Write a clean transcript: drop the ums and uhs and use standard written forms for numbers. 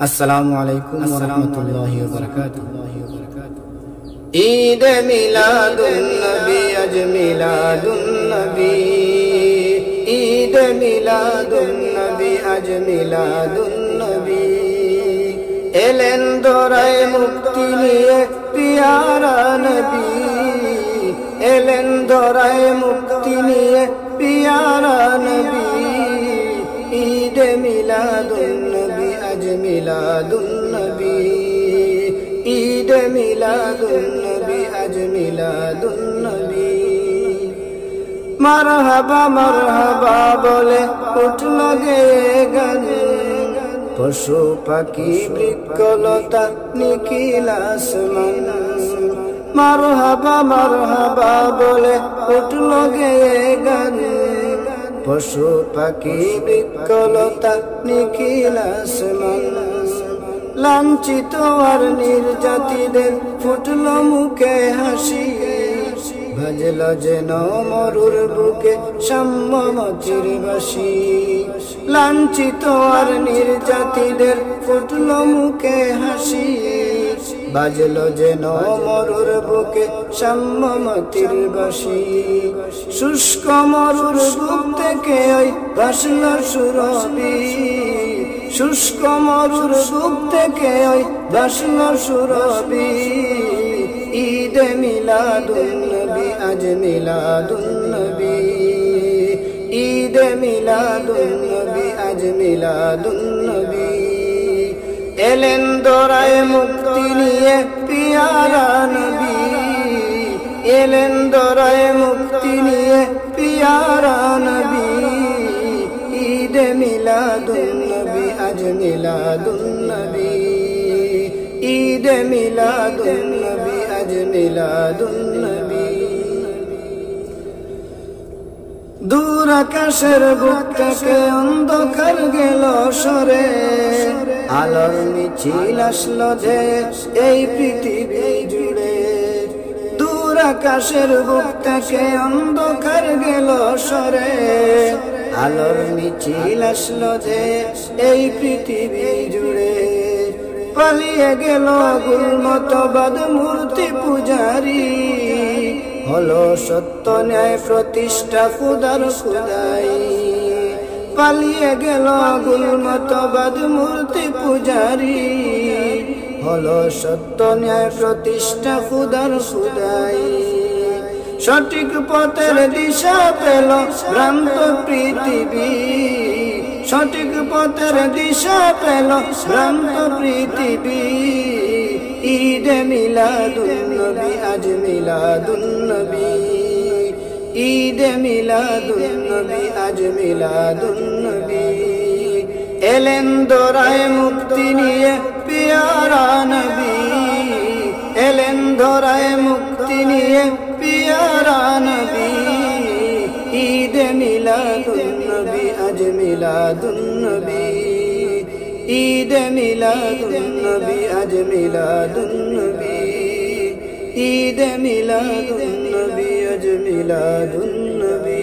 अस्सलामु अलैकुम वरहमतुल्लाहि वबरकातुहू। ईद मिलादुन नबी अज मिलादुन नबी, ईद मिलादुन नबी अज मिलादुन नबी। एलेन दोराए मुक्ति निये प्यारा नबी, एलेन दोराए मुक्ति निये प्यारा नबी। ईद मिलादुन नबी अज मिलादुन नबी, ईद मिलादुन नबी अज मिलादुन नबी। मरहबा मरहबा बोले उठल गे गान, पशु पाखी बृक्षलता निखिल आसमान। मरहबा मरहबा बोले उठल गे गान, पशु पाखी बृक्षलता निखिल आसमान। लांछित और निर्যাতিতদের ফুটল মুখে হাসি, বাজল যেন মরুর বুকে সাম্যমতির বাঁশি। লাঞ্ছিত আর নির্যাতিতদের ফুটল মুখে হাসি, বাজল যেন মরুর বুকে সাম্যমতির বাঁশি। শুষ্ক মরুর বুক থেকে ওই ভাসল সুরভি, শুষ্ক মরুর বুক থেকে ওই ভাসল সুরভি। ঈদ মিলাদুন নবী আজ মিলাদুন নবী, ঈদ মিলাদুন নবী আজ মিলাদুন নবী। এলেন দোরায় মুক্তি নিয়ে পিয়ারা নবী, এলেন দোরায় মুক্তি নিয়ে পিয়ারা নবী। ঈদ মিলাদুন নবী আজ মিলাদুন নবী, ঈদ মিলাদুন নবী আজ মিলাদুন নবী। দূর আকাশের বুক থেকে অন্ধকার গেল সরে, আলোর মিছিল আসলো যে এই পৃথিবী জুড়ে। দূর আকাশের বুক থেকে অন্ধকার গেল সরে, আলোর মিছিল আসলো যে এই পৃথিবী জুড়ে। পালিয়ে গেল গুলমতবাদ মূর্তি পূজারি, হলো সত্য ন্যায় প্রতিষ্ঠা খুদার খুদাই। পালিয়ে গেল গুলমতবাদ মূর্তি পূজারি, হলো সত্য ন্যায় প্রতিষ্ঠা খুদার খুদাই। সঠিক পথের দিশা পেল ভ্রান্ত পৃথিবী, সঠিক পথের দিশা পেল ভ্রান্ত পৃথিবী। ঈদ মিলাদুন নবী আজ মিলাদুন নবী, ঈদ মিলাদুন নবী আজ মিলাদুন নবী। এলেন দোরায় মুক্তি নিয়ে পিয়ারা নবী, এলেন দোরায় মুক্তি নিয়ে পিয়ারা নবী। ঈদ মিলাদুন নবী আজ মিলাদুন নবী, ঈদ মিলাদুন নবী আজ মিলাদুন নবী। ঈদ মিলাদুন নবী আজ মিলাদুন নবী।